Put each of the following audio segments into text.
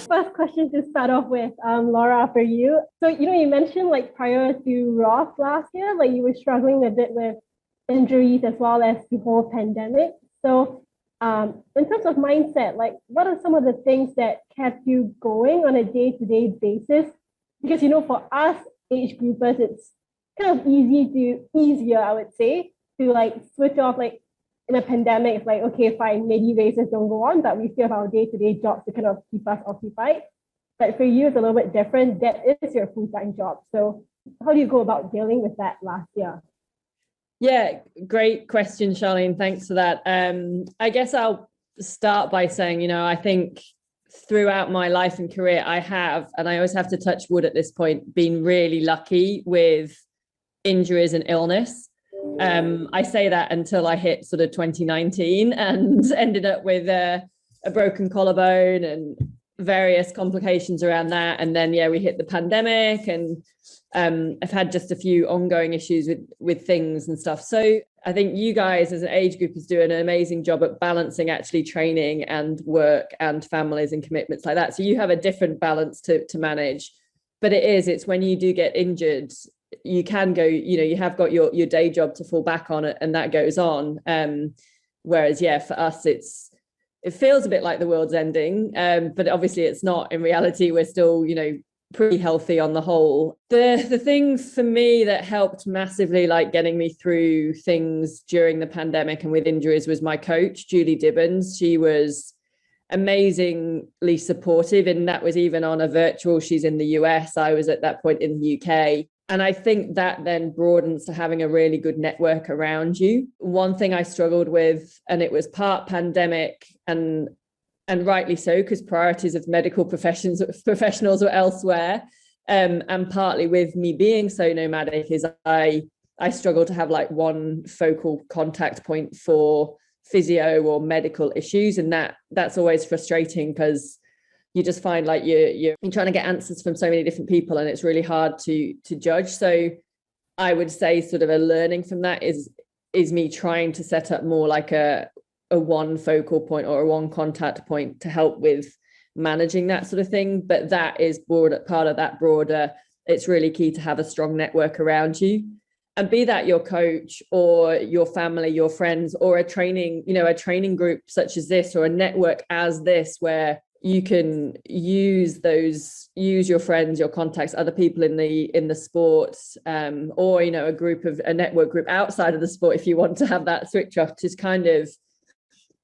first question to start off with, Laura, for you. So, you mentioned like prior to Roth last year, like you were struggling a bit with injuries as well as the whole pandemic. So, in terms of mindset, like what are some of the things that kept you going on a day-to-day basis? Because, for us age groupers, it's kind of easier, I would say, to like switch off like in a pandemic, it's like, okay, fine, maybe races don't go on, but we still have our day-to-day jobs to kind of keep us occupied. But for you, it's a little bit different. That is your full-time job. So how do you go about dealing with that last year? Yeah, great question, Charlene. Thanks for that. I guess I'll start by saying, I think throughout my life and career, I have, and I always have to touch wood at this point, been really lucky with injuries and illness. I say that until I hit sort of 2019 and ended up with a broken collarbone and various complications around that. And then, we hit the pandemic, and I've had just a few ongoing issues with things and stuff. So I think you guys as an age group is doing an amazing job at balancing actually training and work and families and commitments like that. So you have a different balance to manage, but it's when you do get injured, you can go, you have got your day job to fall back on it, and that goes on. Whereas, for us, it feels a bit like the world's ending, but obviously it's not. In reality, we're still, pretty healthy on the whole. The thing for me that helped massively, like getting me through things during the pandemic and with injuries, was my coach, Julie Dibbons. She was amazingly supportive, and that was even on a virtual. She's in the US. I was at that point in the UK. And I think that then broadens to having a really good network around you. One thing I struggled with, and it was part pandemic and rightly so, because priorities of medical professionals were elsewhere. And partly with me being so nomadic, is I struggle to have like one focal contact point for physio or medical issues. And that's always frustrating, because you just find like you're trying to get answers from so many different people, and it's really hard to judge. So I would say sort of a learning from that is me trying to set up more like a one focal point or a one contact point to help with managing that sort of thing. But that is part of that broader, it's really key to have a strong network around you, and be that your coach or your family, your friends, or a training group such as this, or a network as this, where you can use your friends, your contacts, other people in the sport, or a network group outside of the sport, if you want to have that switch off, to kind of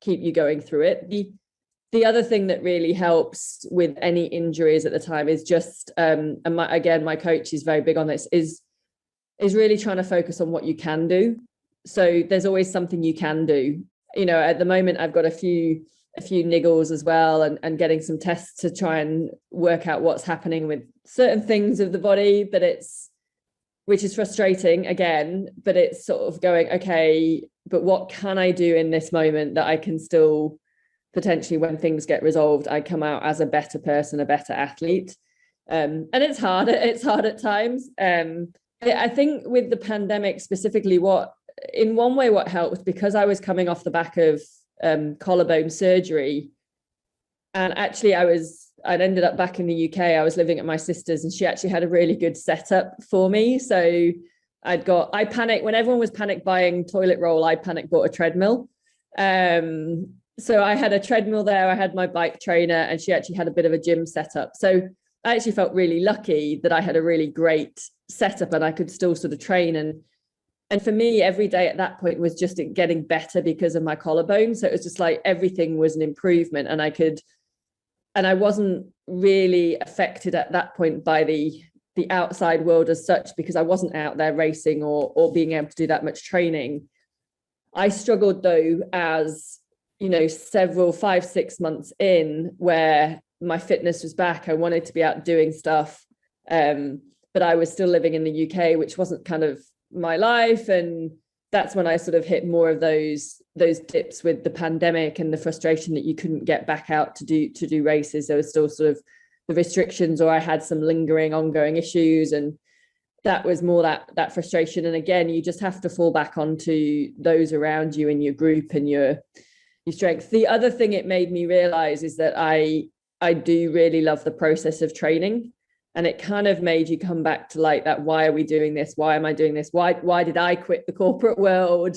keep you going through it. The other thing that really helps with any injuries at the time is just, and my coach is very big on this, is really trying to focus on what you can do. So there's always something you can do. At the moment, I've got a few niggles as well, and getting some tests to try and work out what's happening with certain things of the body, which is frustrating again, but it's sort of going, okay, but what can I do in this moment that I can still potentially, when things get resolved, I come out as a better person, a better athlete. And it's hard at times. I think with the pandemic specifically, what helped, because I was coming off the back of collarbone surgery, and actually I'd ended up back in the UK. I was living at my sister's, and she actually had a really good setup for me. So I panicked when everyone was panic buying toilet roll. I panic bought a treadmill. So I had a treadmill there. I had my bike trainer, and she actually had a bit of a gym setup. So I actually felt really lucky that I had a really great setup, and I could still sort of train. And for me, every day at that point was just getting better because of my collarbone. So it was just like everything was an improvement, and I wasn't really affected at that point by the outside world as such, because I wasn't out there racing or being able to do that much training. I struggled though, as 5-6 months in, where my fitness was back. I wanted to be out doing stuff, but I was still living in the UK, which wasn't kind of my life. And that's when I sort of hit more of those dips with the pandemic and the frustration that you couldn't get back out to do races. There was still sort of the restrictions, or I had some lingering ongoing issues, and that was more that frustration. And again, you just have to fall back onto those around you and your group and your strength. The other thing it made me realize is that I I do really love the process of training. And it kind of made you come back to like that, why are we doing this? Why am I doing this? Why did I quit the corporate world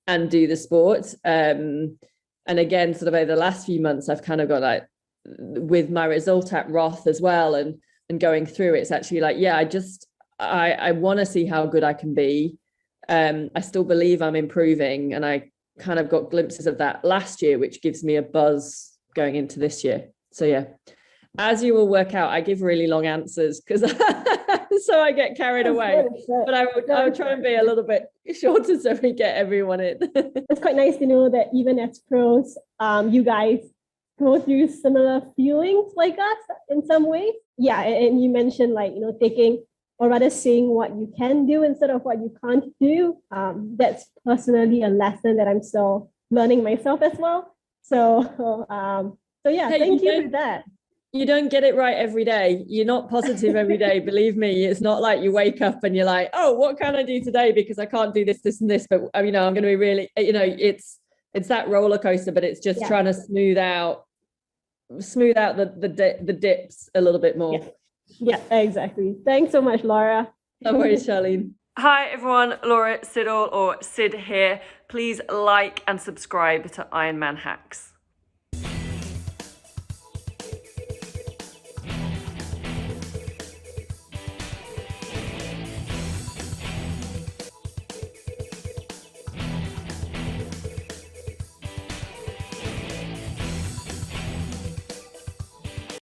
and do the sport? And again, sort of over the last few months, I've kind of got like, with my result at Roth as well, and going through, it's actually like, yeah, I want to see how good I can be. I still believe I'm improving, and I kind of got glimpses of that last year, which gives me a buzz going into this year. So yeah, as you will work out, I give really long answers because so I get carried away. But I would try and be a little bit shorter so we get everyone in. It's quite nice to know that even as pros, you guys go through similar feelings like us in some ways. Yeah, and you mentioned like, taking, or rather saying what you can do instead of what you can't do. That's personally a lesson that I'm still learning myself as well. So yeah, hey, thank you for that. You don't get it right every day. You're not positive every day. Believe me, it's not like you wake up and you're like, oh, what can I do today? Because I can't do this, this, and this. But I'm going to be really, it's that roller coaster, but it's just trying to smooth out the dips a little bit more. Yeah, exactly. Thanks so much, Laura. No worries, Charlene. Hi, everyone. Laura Siddall, or Sid here. Please like and subscribe to IronmanHacks.